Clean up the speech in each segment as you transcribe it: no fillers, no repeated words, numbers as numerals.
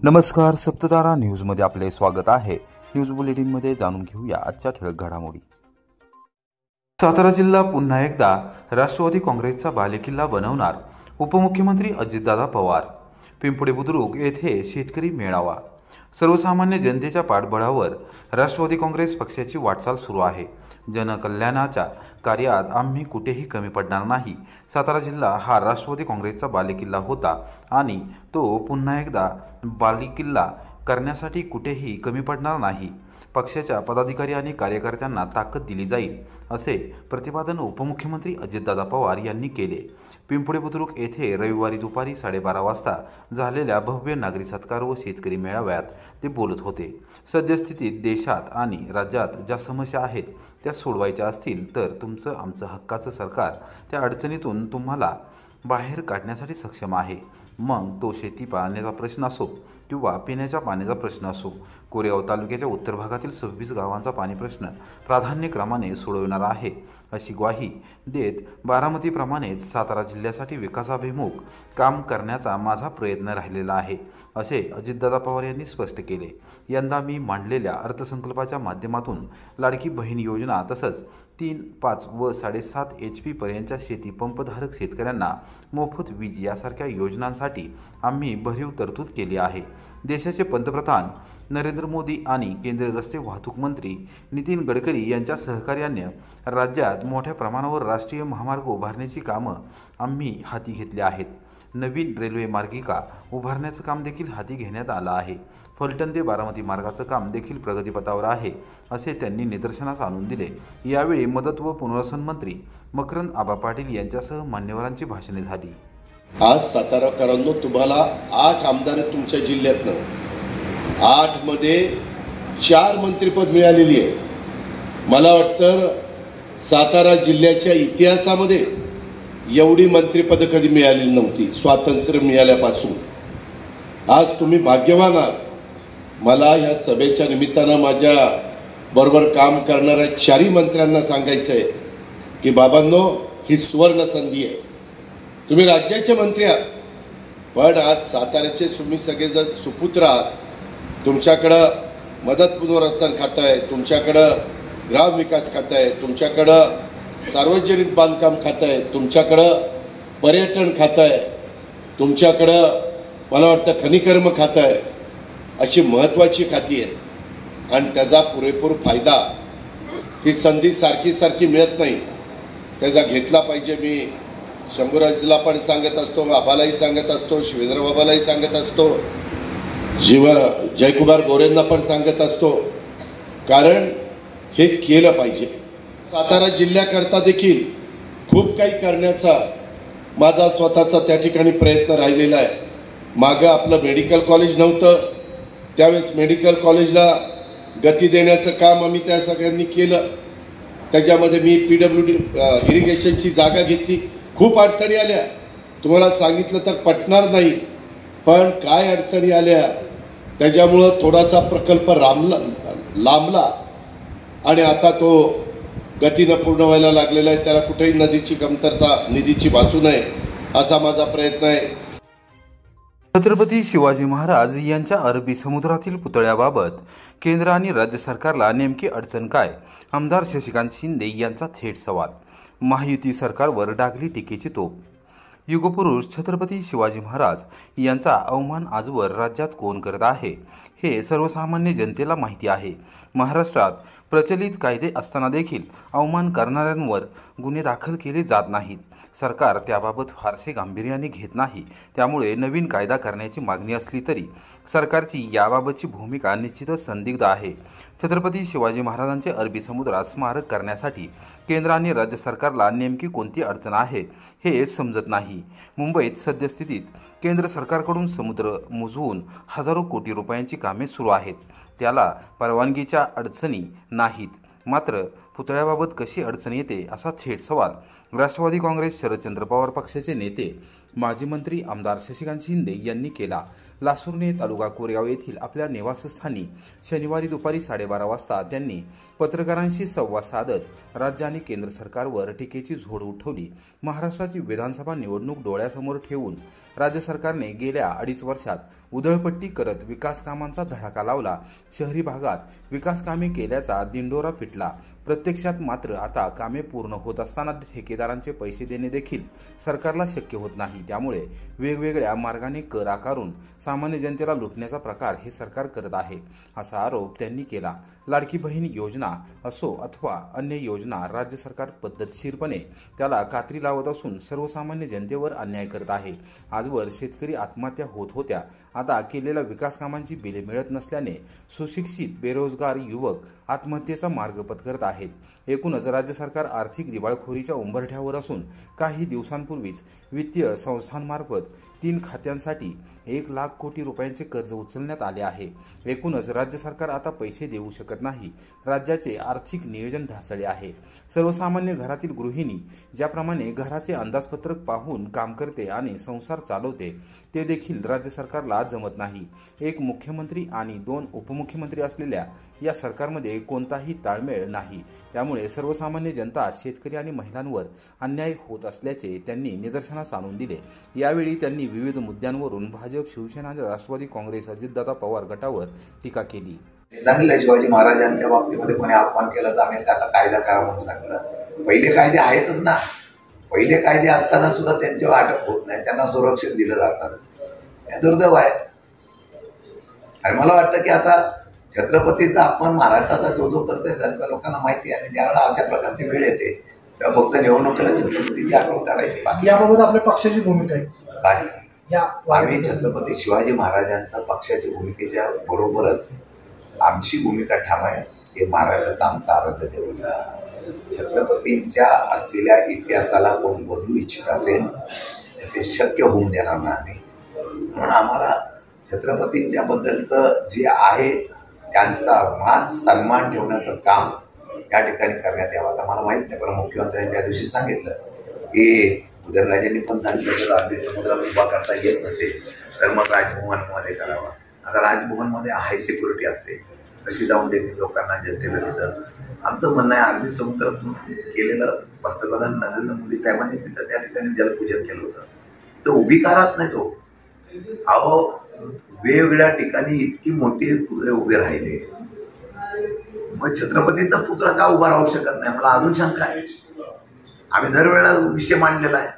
नमस्कार, सप्ततारा न्यूजमध्ये आपले स्वागत आहे। न्यूज बुलेटिनमध्ये जाणून घेऊया आजच्या ठळक घडामोडी। सातारा जिल्हा पुन्हा एकदा राष्ट्रवादी काँग्रेसचा बालेकिल्ला बनवणार, उपमुख्यमंत्री अजितदादा पवार। पिंपळे बुद्रुक येथे शेतकरी मेळावा। सर्वसामान्य जनतेच्या पाठबळावर राष्ट्रवादी काँग्रेस पक्षाची वाटचाल सुरू आहे। जनकल्याणाच्या कार्यात आम्ही कुठेही कमी पडणार नाही। सातारा जिल्हा हा राष्ट्रवादी काँग्रेसचा बालेकिल्ला होता आणि तो पुन्हा एकदा बालेकिल्ला करण्यासाठी कुठेही कमी पडणार नाही। पक्षाच्या पदाधिकारी आणि कार्यकर्त्यांना ताकद दिली जाईल, असे प्रतिपादन उपमुख्यमंत्री अजितदादा पवार यांनी केले। पिंपळे बुद्रुक येथे रविवारी दुपारी 12:30 वाजता झालेल्या भव्य नागरी सत्कार व शेतकरी मेळाव्यात ते बोलत होते। सद्यस्थितीत देशात आणि राज्यात ज्या समस्या आहेत त्या सोडवायच्या असतील तर तुमचं आमचं हक्काचं सरकार त्या अडचणीतून तुम्हाला बाहेर काढण्यासाठी सक्षम आहे। मग तो शेती पाण्याचा प्रश्न असो किंवा पिण्याच्या पाण्याचा प्रश्न असो। कोरेगाव तालुक्याच्या उत्तर भागातील 26 गावांचा पाणी प्रश्न प्राधान्यक्रमाने सोडविणार आहे, अशी ग्वाही देत बारामतीप्रमाणेच सातारा जिल्ह्यासाठी विकासाभिमुख काम करण्याचा माझा प्रयत्न राहिलेला आहे, असे अजितदादा पवार यांनी स्पष्ट केले। यंदा मी मांडलेल्या अर्थसंकल्पाच्या माध्यमातून लाडकी बहीण योजना तसंच 3, 5 व 7.5 HP पर्यंतच्या शेती पंपधारक शेतकऱ्यांना मोफत वीज यासारख्या योजनांसाठी आम्ही भरीव तरतूद केली आहे। देशाचे पंतप्रधान नरेंद्र मोदी आणि केंद्रीय रस्ते वाहतूक मंत्री नितीन गडकरी यांच्या सहकार्याने राज्यात मोठ्या प्रमाणावर राष्ट्रीय महामार्ग उभारण्याची कामं आम्ही हाती घेतली आहेत। नवीन रेल्वे मार्गिका उभारण्याचं काम देखील हाती घेण्यात आलं आहे। फलटण ते बारामती मार्गाचं काम देखील प्रगतीपथावर आहे, असे त्यांनी निदर्शनास आणून दिले। यावेळी मदत व पुनर्वसन मंत्री मकरंद आबा पाटील यांच्यासह मान्यवरांची भाषणे झाली। आज साताराकरांनो, तुम्हाला 8 आमदार तुमच्या जिल्ह्यातनं 8 मध्ये 4 मंत्रिपद मिळालेली आहे। मला वाटतं सातारा जिल्ह्याच्या इतिहासामध्ये एवढी मंत्रिपद कधी मिळालेली नव्हती स्वातंत्र्य मिळाल्यापासून। आज तुम्ही भाग्यवान आहात। मला या सभेच्या निमित्तानं माझ्या बरोबर काम करणाऱ्या 4 मंत्र्यांना सांगायचं आहे की बाबांनो, ही सुवर्ण संधी आहे। तुम्ही राज्याचे मंत्री आहात, पण आज साताऱ्याचे तुम्ही सगळेजण सुपुत्र आहात। तुमच्याकडं मदत पुनर्वसन खातं आहे, तुमच्याकडं ग्रामविकास खातं आहे, तुमच्याकडं सार्वजनिक बांधकाम खातं आहे, तुमच्याकडं पर्यटन खातं आहे, तुमच्याकडं मला वाटतं खनिकर्म खातं आहे। अशी महत्त्वाची खाती आहेत आणि त्याचा पुरेपूर फायदा ही संधी सारखी मिळत नाही, त्याचा घेतला पाहिजे। मी शंभूराजला पण सांगत असतो, बाबालाही सांगत असतो, शिवेंद्र बाबालाही सांगत असतो, जयकुमार गोरेंना पण सांगत असतो, कारण हे केलं पाहिजे। सातारा जिल्ह्याकरता देखील खूप काही करण्याचा माझा स्वतःचा त्या ठिकाणी प्रयत्न राहिलेला आहे। मागं आपलं मेडिकल कॉलेज नव्हतं, त्यावेळेस मेडिकल कॉलेजला गती देण्याचं काम आम्ही त्या सगळ्यांनी केलं। त्याच्यामध्ये मी PWD इरिगेशनची जागा घेतली। खूप अडचणी आल्या, तुम्हाला सांगितलं तर पटणार नाही, पण काय अडचणी आल्या त्याच्यामुळं थोडासा प्रकल्प लांबला आणि आता तो गतीनं पूर्ण व्हायला लागलेला आहे। त्याला कुठेही नदीची कमतरता, निधीची वाचू नये असा माझा प्रयत्न आहे। छत्रपती शिवाजी महाराज यांच्या अरबी समुद्रातील पुतळ्याबाबत केंद्र आणि राज्य सरकारला नेमकी अडचण काय? आमदार शशिकांत शिंदे यांचा थेट सवाल। महायुती सरकारवर डागली टीकेची तोप। युगपुरुष छत्रपती शिवाजी महाराज यांचा अवमान आजवर राज्यात कोण करत आहे हे सर्वसामान्य जनतेला माहिती आहे। महाराष्ट्रात प्रचलित कायदे असताना देखील अवमान करणाऱ्यांवर गुन्हे दाखल केले जात नाहीत। सरकार त्याबाबत फारसे गांभीर्याने घेत नाही, त्यामुळे नवीन कायदा करण्याची मागणी असली तरी सरकारची याबाबतची भूमिका निश्चितच संदिग्ध आहे। छत्रपती शिवाजी महाराजांचे अरबी समुद्रात स्मारक करण्यासाठी केंद्र आणि राज्य सरकारला नेमकी कोणती अडचण आहे हे समजत नाही। मुंबईत सद्यस्थितीत केंद्र सरकारकडून समुद्र मुजवून हजारो कोटी रुपयांची कामे सुरू आहेत, त्याला परवानगीच्या अडचणी नाहीत। मात्र पुतळ्याबाबत कशी अडचण येते, असा थेट सवाल राष्ट्रवादी काँग्रेस शरदचंद्र पवार पक्षाचे नेते माजी मंत्री आमदार शशिकांत शिंदे यांनी केला। लासुर्णे तालुका कोरेगाव येथील आपल्या निवासस्थानी शनिवारी दुपारी 12:30 वाजता त्यांनी पत्रकारांशी संवाद साधत राज्य आणि केंद्र सरकारवर टीकेची झोड उठवली। महाराष्ट्राची विधानसभा निवडणूक डोळ्यासमोर ठेवून राज्य सरकारने गेल्या 2.5 वर्षात उधळपट्टी करत विकास कामांचा धडाका लावला। शहरी भागात विकास कामे केल्याचा दिंडोरा पिटला। प्रत्यक्षात मात्र आता कामे पूर्ण होत असताना ठेकेदारांचे पैसे देणे देखील सरकारला शक्य होत नाही। त्यामुळे वेगवेगळ्या मार्गाने कर आकारून सामान्य जनतेला लुटण्याचा प्रकार हे सरकार करत आहे, असा आरोप त्यांनी केला। लाडकी बहीण योजना असो अथवा अन्य योजना राज्य सरकार पद्धतशीरपणे त्याला कात्री लावत असून सर्वसामान्य जनतेवर अन्याय करत आहे। आजवर शेतकरी आत्महत्या होत होत्या, आता केलेल्या विकास कामांची बिले मिळत नसल्याने सुशिक्षित बेरोजगार युवक आत्महत्येचा मार्ग पत्करत आहेत। एकूणच राज्य सरकार आर्थिक दिवाळखोरीच्या उंबरठ्यावर असून काही दिवसांपूर्वीच वित्तीय संस्थांमार्फत 3 खात्यांसाठी 1 लाख कोटी रुपयांचे कर्ज उचलण्यात आले आहे। एकूणच राज्य सरकार आता पैसे देऊ शकत नाही। राज्याचे आर्थिक नियोजन ढासळले आहे। सर्वसामान्य घरातील गृहिणी ज्याप्रमाणे घराचे अंदाजपत्रक पाहून काम करते आणि संसार चालवते, ते देखील राज्य सरकारला जमत नाही। एक मुख्यमंत्री आणि 2 उपमुख्यमंत्री असलेल्या या सरकारमध्ये कोणताही ताळमेळ नाही। त्यामुळे सर्वसामान्य जनता, शेतकरी आणि महिलांवर अन्याय होत असल्याचे त्यांनी निदर्शनास आणून दिले। यावेळी त्यांनी विविध मुद्द्यांवरून भाजप, शिवसेना आणि राष्ट्रवादी काँग्रेस, अजितदादा पवार गटावर टीका केली। सांगितलं शिवाजी महाराजांच्या बाबतीमध्ये कोणी अपमान केला तर आम्ही आता कायदा करा म्हणून सांगितलं। पहिले कायदे आहेतच ना, पहिले कायदे असताना सुद्धा त्यांच्यावर अटक होत नाही, त्यांना संरक्षण दिलं जातं। हे दुर्दैव आहे। आणि मला वाटतं की आता छत्रपतीचा अपमान महाराष्ट्राचा जो करतोय त्या लोकांना माहिती आहे, आणि ज्यावेळेला अशा प्रकारची वेळ येते तेव्हा फक्त निवडणुकीला छत्रपतीची आठवण काढायची। याबाबत आपल्या पक्षाची भूमिका आहे काय? या आम्ही छत्रपती शिवाजी महाराजांच्या पक्षाच्या भूमिकेच्या बरोबरच आमची भूमिका ठाम आहे। हे महाराष्ट्राचं आमचं आराध्य दैवत आहे। छत्रपतींच्या असलेल्या इतिहासाला कोण बदलू इच्छित असेल ते शक्य होऊन देणार नाही। म्हणून आम्हाला छत्रपतींच्या बद्दलचं जे आहे त्यांचा मान सन्मान ठेवण्याचं काम या ठिकाणी करण्यात यावं। आता मला माहित नाही, पण मुख्यमंत्र्यांनी त्या दिवशी सांगितलं की उदयनराजेंनी पण सांगितलं जर अरबी समुद्रात उभा करता येत नसेल तर मग राजभवनमध्ये करावा। आता राजभवनमध्ये हाय सिक्युरिटी असते, कशी जाऊन देतील लोकांना, जनतेला तिथं? आमचं म्हणणं आहे अरबी समुद्रातून केलेलं पंतप्रधान नरेंद्र मोदी साहेबांनी तिथं त्या ठिकाणी जलपूजन केलं होतं, तिथं उभी का राहत नाही तो? अहो, वेगवेगळ्या ठिकाणी इतकी मोठी पुतळे उभे राहिले, मग छत्रपतींचा पुतळा का उभा राहू शकत नाही? मला अजून शंका आहे। आम्ही दरवेळेला विषय मांडलेला आहे,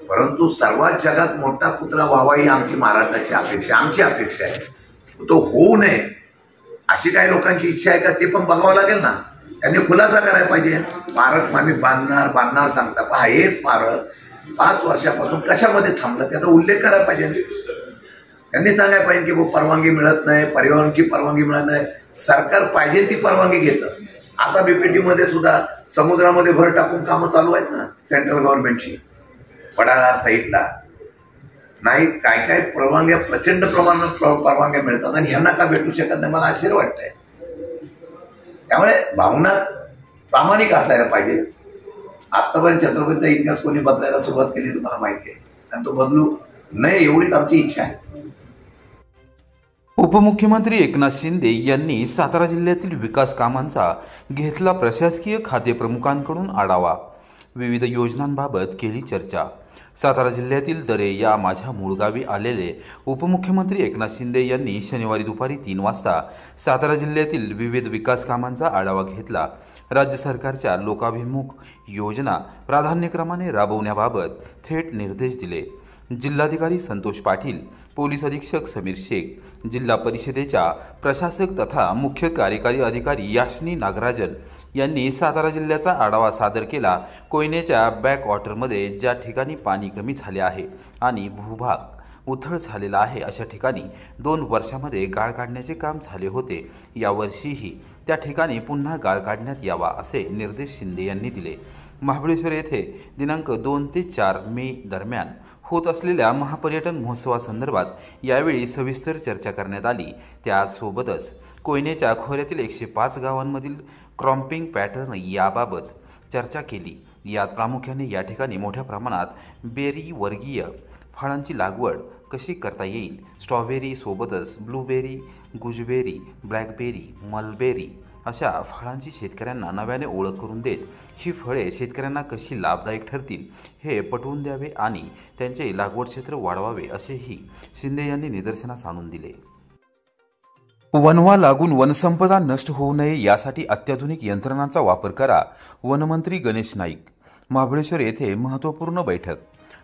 परंतु सर्वात जगात मोठा पुतळा व्हावा ही आमची महाराष्ट्राची अपेक्षा, आमची अपेक्षा आहे। तो होऊ नये अशी काही लोकांची इच्छा आहे का ते पण बघावं लागेल ना। त्यांनी खुलासा करायला पाहिजे। स्मारक आम्ही बांधणार सांगता, पण हे स्मारक 5 वर्षापासून कशामध्ये थांबलं त्याचा उल्लेख करायला पाहिजे। त्यांनी सांगायला पाहिजे की परवानगी मिळत नाही, पर्यावरणची परवानगी मिळत नाही। सरकार पाहिजे ती परवानगी घेतं। आता BPT मध्ये सुद्धा समुद्रामध्ये भर टाकून कामं चालू आहेत ना सेंट्रल गव्हर्नमेंटची, पडाळा साईडला नाही, काय काय परवानग्या प्रचंड प्रमाणात परवानग्या मिळतात आणि यांना का भेटू शकत नाही? मला आश्चर्य वाटतंय। त्यामुळे भावना प्रामाणिक असायला पाहिजे। आतापर्यंत छत्रपतीचा इतिहास कोणी बदलायला सुरुवात केली तुम्हाला माहिती आहे, आणि तो बदलू नये एवढीच आमची इच्छा आहे। उपमुख्यमंत्री एकनाथ शिंदे यांनी सातारा जिल्ह्यातील विकास कामांचा घेतला प्रशासकीय खाते प्रमुखांकडून आढावा। विविध योजनांबाबत केली चर्चा। सातारा जिल्ह्यातील दरे या माझ्या मूळ गावी आलेले उपमुख्यमंत्री एकनाथ शिंदे यांनी शनिवारी दुपारी 3 वाजता सातारा जिल्ह्यातील विविध विकास कामांचा आढावा घेतला। राज्य सरकारच्या लोकाभिमुख योजना प्राधान्यक्रमाने राबवण्याबाबत थेट निर्देश दिले। जिल्हाधिकारी संतोष पाटील, पोलीस अधीक्षक समीर शेख, जिल्हा परिषदेच्या प्रशासक तथा मुख्य कार्यकारी अधिकारी याशनी नागराजन यांनी सातारा जिल्ह्याचा आढावा सादर केला। कोयनेच्या बॅकवॉटरमध्ये ज्या ठिकाणी पाणी कमी झाले आहे आणि भूभाग उथळ झालेला आहे अशा ठिकाणी 2 वर्षामध्ये गाळ काढण्याचे काम झाले होते। यावर्षीही त्या ठिकाणी पुन्हा गाळ काढण्यात यावा असे निर्देश शिंदे यांनी दिले। महाबळेश्वर येथे दिनांक 2 ते 4 मे दरम्यान होत असलेल्या महापर्यटन महोत्सवासंदर्भात यावेळी सविस्तर चर्चा करण्यात आली। त्यासोबतच कोयनेच्या खोऱ्यातील 105 गावांमधील क्रॉम्पिंग पॅटर्न याबाबत चर्चा केली। यात प्रामुख्याने या ठिकाणी मोठ्या प्रमाणात बेरी वर्गीय फळांची लागवड कशी करता येईल, स्ट्रॉबेरी सोबतच ब्लूबेरी, गुजबेरी, ब्लॅकबेरी, मलबेरी अशा फळांची शेतकऱ्यांना नव्याने ओळख करून देत ही फळे शेतकऱ्यांना कशी लाभदायक ठरतील हे पटवून द्यावे आणि त्यांचे लागवड क्षेत्र वाढवावे असेही शिंदे यांनी निदर्शनास आणून दिले। वनवा लागून वनसंपदा नष्ट होऊ नये यासाठी अत्याधुनिक यंत्रणांचा वापर करा, वनमंत्री गणेश नाईक। महाबळेश्वर येथे महत्त्वपूर्ण बैठक।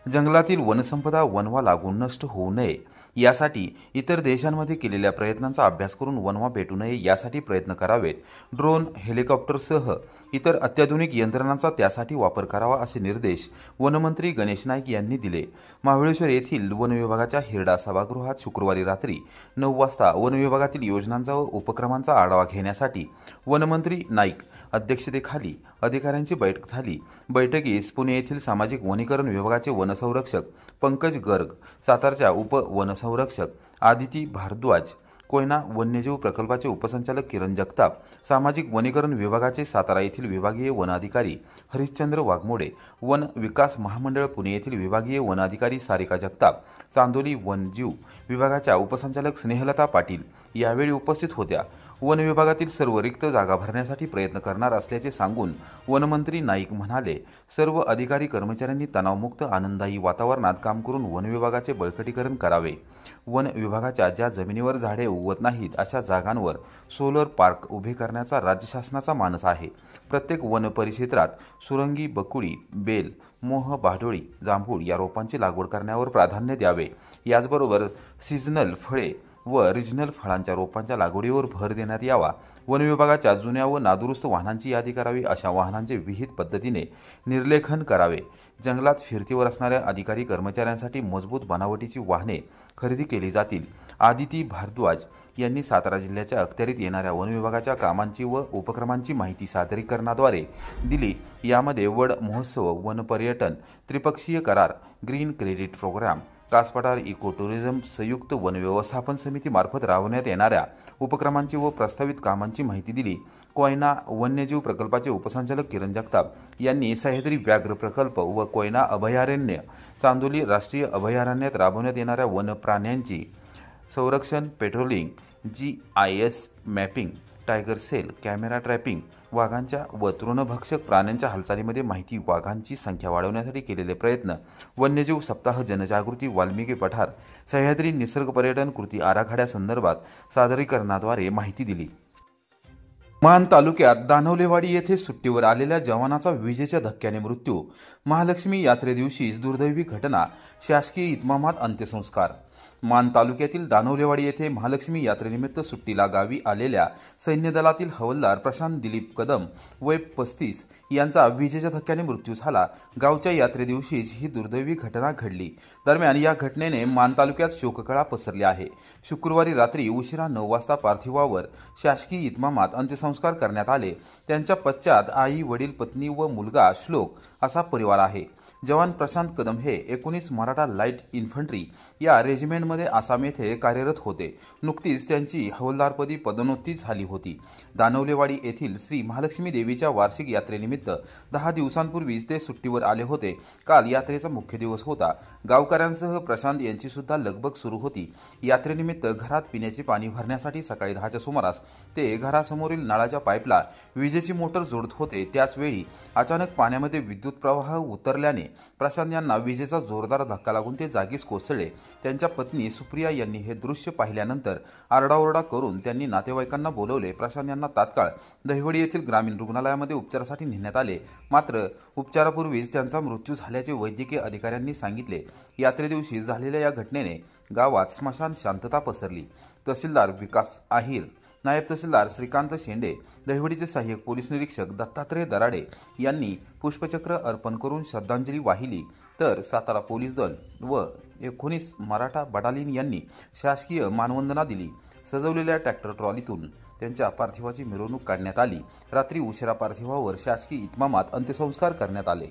जंगलातील वनसंपदा वनवा लागून नष्ट होऊ नये यासाठी इतर देशांमध्ये केलेल्या प्रयत्नांचा अभ्यास करून वनवा पेटू नये यासाठी प्रयत्न करावेत। ड्रोन, हेलिकॉप्टरसह इतर अत्याधुनिक यंत्रणांचा त्यासाठी वापर करावा असे निर्देश वनमंत्री गणेश नाईक यांनी दिले। महाबळेश्वर येथील वन विभागाच्या हिरडा सभागृहात शुक्रवारी रात्री 9 वाजता वन विभागातील योजनांचा व उपक्रमांचा आढावा घेण्यासाठी वनमंत्री नाईक अध्यक्षतेखाली अधिकाऱ्यांची बैठक झाली। बैठकीस पुणे येथील सामाजिक वनीकरण विभागाचे वनसंरक्षक पंकज गर्ग, सातारच्या उपवनसंरक्षक आदिती भारद्वाज, कोयना वन्यजीव प्रकल्पाचे उपसंचालक किरण जगताप, सामाजिक वनीकरण विभागाचे सातारा येथील विभागीय वन अधिकारी हरिश्चंद्र वाघमोडे, वन विकास महामंडळ पुणे येथील विभागीय वन अधिकारी सारिका जगताप, चांदोली वनजीव विभागाच्या उपसंचालक स्नेहलता पाटील यावेळी उपस्थित होत्या। वन विभागातील सर्व रिक्त जागा भरण्यासाठी प्रयत्न करणार असल्याचे सांगून वनमंत्री नाईक म्हणाले, सर्व अधिकारी कर्मचाऱ्यांनी तणावमुक्त आनंददायी वातावरणात काम करून वन विभागाचे बळकटीकरण करावे। वन विभागाच्या ज्या जमिनीवर झाडे उगवत नाहीत अशा जागांवर सोलर पार्क उभे करण्याचा राज्य शासनाचा मानस आहे। प्रत्येक वन परिक्षेत्रात सुरंगी, बकुळी, बेल, मोह, बाडोळी, जांभूळ या रोपांची लागवड करण्यावर प्राधान्य द्यावे। याचबरोबर सीझनल फळे व रिजनल फळांच्या रोपांच्या लागवडीवर भर देण्यात यावा। वन विभागाच्या जुन्या व नादुरुस्त वाहनांची यादी करावी, अशा वाहनांचे विहित पद्धतीने निर्लेखन करावे। जंगलात फिरतीवर असणाऱ्या अधिकारी कर्मचाऱ्यांसाठी मजबूत बनावटीची वाहने खरेदी केली जातील। आदिती भारद्वाज यांनी सातारा जिल्ह्याच्या अखत्यारीत येणाऱ्या वन विभागाच्या कामांची व उपक्रमांची माहिती सादरीकरणाद्वारे दिली। यामध्ये वड महोत्सव, वन पर्यटन, त्रिपक्षीय करार, green credit program, Kaspathar eco tourism, संयुक्त वन व्यवस्थापन समिती मार्फत राबवण्यात येणाऱ्या उपक्रमांची व प्रस्तावित कामांची माहिती दिली। कोयना वन्यजीव प्रकल्पाचे उपसंचालक किरण जगताप यांनी सह्याद्री व्याघ्र प्रकल्प व कोयना अभयारण्य, चांदोली राष्ट्रीय अभयारण्यात राबवण्यात येणाऱ्या वन प्राण्यांची संरक्षण, patrolling, GIS mapping, tiger cell, camera trapping, वाघांच्या व तृणभक्षक प्राण्यांच्या हालचालीमध्ये माहिती, वाघांची संख्या वाढवण्यासाठी केलेले प्रयत्न, वन्यजीव सप्ताह जनजागृती, वाल्मिकी पठार, सह्याद्री निसर्ग पर्यटन कृती आराखड्यासंदर्भात सादरीकरणाद्वारे माहिती दिली। मान तालुक्यात दानवलेवाडी येथे सुट्टीवर आलेल्या जवानाचा विजेच्या धक्क्याने मृत्यू। महालक्ष्मी यात्रेदिवशीच दुर्दैवी घटना, शासकीय इतमामात अंत्यसंस्कार। मान तालुक्यातील दानवलेवाडी येथे महालक्ष्मी यात्रेनिमित्त सुट्टीला गावी आलेल्या सैन्य दलातील हवालदार प्रशांत दिलीप कदम वय 35 यांचा विजेच्या धक्क्याने मृत्यू झाला। गावच्या यात्रेदिवशीच ही दुर्दैवी घटना घडली। दरम्यान या घटनेने मान तालुक्यात शोककळा पसरली आहे। शुक्रवारी रात्री उशिरा 9 वाजता पार्थिवावर शासकीय इतमामात अंत्यसंस्कार करण्यात आले। त्यांच्या पश्चात आई, वडील, पत्नी व मुलगा श्लोक असा परिवार आहे। जवान प्रशांत कदम हे 19 मराठा लाईट इन्फंट्री या रेजिमेंटमध्ये आसाम येथे कार्यरत होते। नुकतीच त्यांची हवालदारपदी पदोन्नती झाली होती। दानवलेवाडी येथील श्री महालक्ष्मी देवीच्या वार्षिक यात्रेनिमित्त 10 दिवसांपूर्वीच ते सुट्टीवर आले होते। काल यात्रेचा मुख्य दिवस होता। गावकऱ्यांसह प्रशांत यांची सुद्धा लगबग सुरू होती। यात्रेनिमित्त घरात पिण्याचे पाणी भरण्यासाठी सकाळी 10च्या सुमारास ते घरासमोरील नळाच्या पाईपला विजेची मोटर जोडत होते। त्याचवेळी अचानक पाण्यामध्ये विद्युत प्रवाह उतरल्याने प्रशांत यांना विजेचा जोरदार धक्का लागून ते जागीच कोसळले। त्यांच्या पत्नी सुप्रिया यांनी हे दृश्य पाहिल्यानंतर आरडाओरडा करून त्यांनी नातेवाईकांना बोलवले। प्रशांत यांना तात्काळ दहिवडी येथील ग्रामीण रुग्णालयामध्ये उपचारासाठी नेण्यात आले, मात्र उपचारापूर्वीच त्यांचा मृत्यू झाल्याचे वैद्यकीय अधिकाऱ्यांनी सांगितले। यात्रेदिवशी झालेल्या या घटनेने गावात स्मशान शांतता पसरली। तहसीलदार विकास आहिर, नायब तहसीलदार श्रीकांत शेंडे, दहिवडीचे सहाय्यक पोलीस निरीक्षक दत्तात्रय दराडे यांनी पुष्पचक्र अर्पण करून श्रद्धांजली वाहिली, तर सातारा पोलीस दल व 19 मराठा बटालियन यांनी शासकीय मानवंदना दिली। सजवलेल्या ट्रॅक्टर ट्रॉलीतून त्यांच्या पार्थिवाची मिरवणूक काढण्यात आली। रात्री उशिरा पार्थिवावर शासकीय इतमामात अंत्यसंस्कार करण्यात आले।